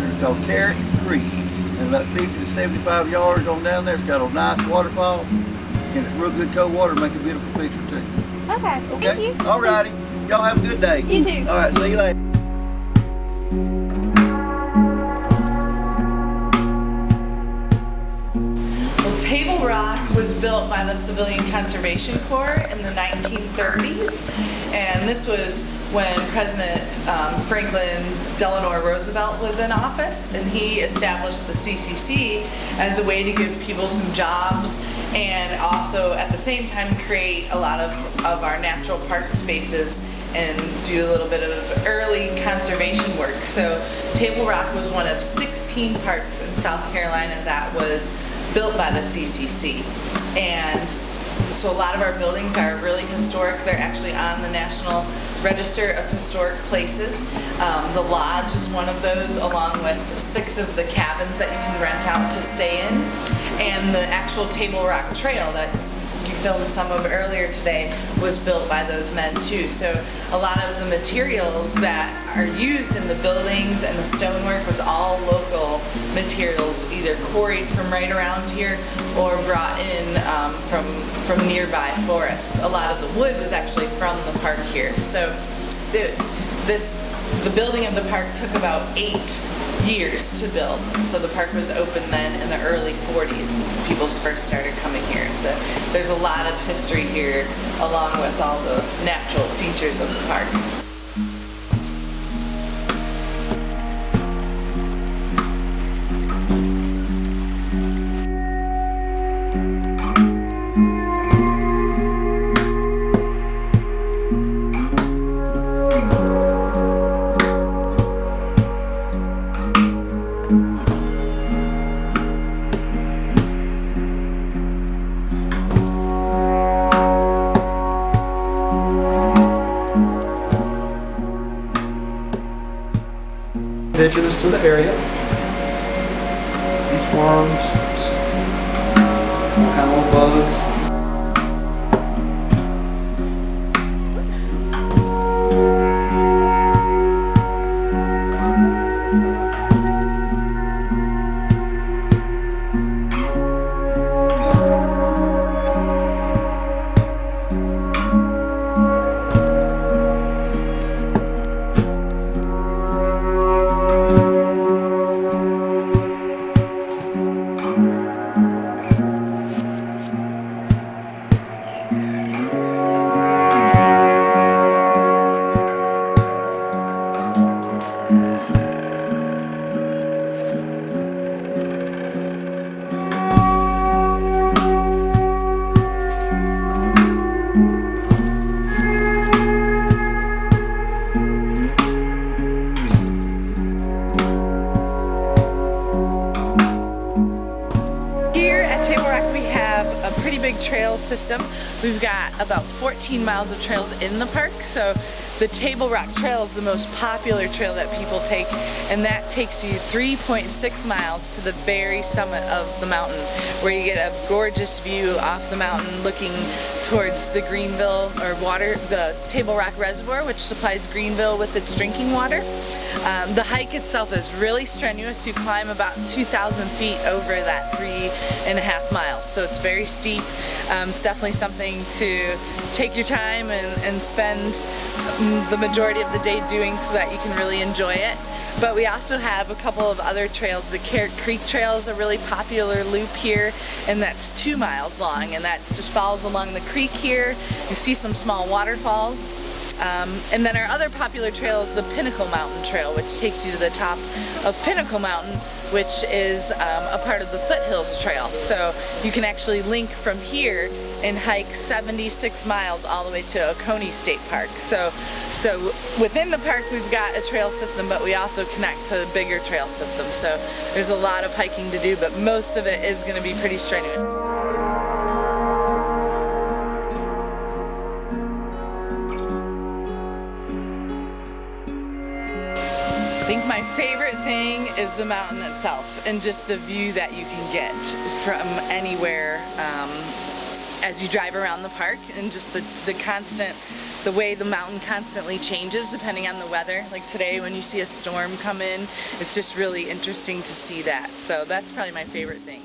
It's called Carrot Creek. And about 50 to 75 yards on down there, it's got a nice waterfall. And it's real good cold water, make a beautiful picture too. Okay, Okay? thank you. Alrighty. Y'all have a good day. You too. Alright, see you later. Table Rock was built by the Civilian Conservation Corps in the 1930s, and this was when President Franklin Delano Roosevelt was in office, and he established the CCC as a way to give people some jobs and also at the same time create a lot of our natural park spaces and do a little bit of early conservation work. So Table Rock was one of 16 parks in South Carolina that was built by the CCC. And so a lot of our buildings are really historic. They're actually on the National Register of Historic Places. The Lodge is one of those, along with 6 of the cabins that you can rent out to stay in. And the actual Table Rock Trail that you filmed some of earlier today was built by those men too. So a lot of the materials that are used in the buildings and the stonework was all local materials, either quarried from right around here or brought in from nearby forests. A lot of the wood was actually from the park here. So the building of the park took about 8 years to build. So the park was open then in the early 40s. People first started coming here. So there's a lot of history here along with all the natural features of the park. Indigenous to the area. Beach worms, all kind of little bugs. Trail system. We've got about 14 miles of trails in the park, so the Table Rock Trail is the most popular trail that people take, and that takes you 3.6 miles to the very summit of the mountain, where you get a gorgeous view off the mountain looking towards the Greenville the Table Rock Reservoir, which supplies Greenville with its drinking water. The hike itself is really strenuous. You climb about 2,000 feet over that 3.5 miles, so it's very steep. It's definitely something to take your time and spend the majority of the day doing so that you can really enjoy it. But we also have a couple of other trails. The Carrot Creek Trail is a really popular loop here, and that's 2 miles long, and that just follows along the creek here. You see some small waterfalls. And then our other popular trail is the Pinnacle Mountain Trail, which takes you to the top of Pinnacle Mountain, which is a part of the Foothills Trail. So you can actually link from here and hike 76 miles all the way to Oconee State Park. So within the park we've got a trail system, but we also connect to bigger trail systems. So there's a lot of hiking to do, but most of it is going to be pretty strenuous. I think my favorite thing is the mountain itself and just the view that you can get from anywhere as you drive around the park, and just the constant the way the mountain constantly changes depending on the weather. Like today when you see a storm come in, it's just really interesting to see that. So that's probably my favorite thing.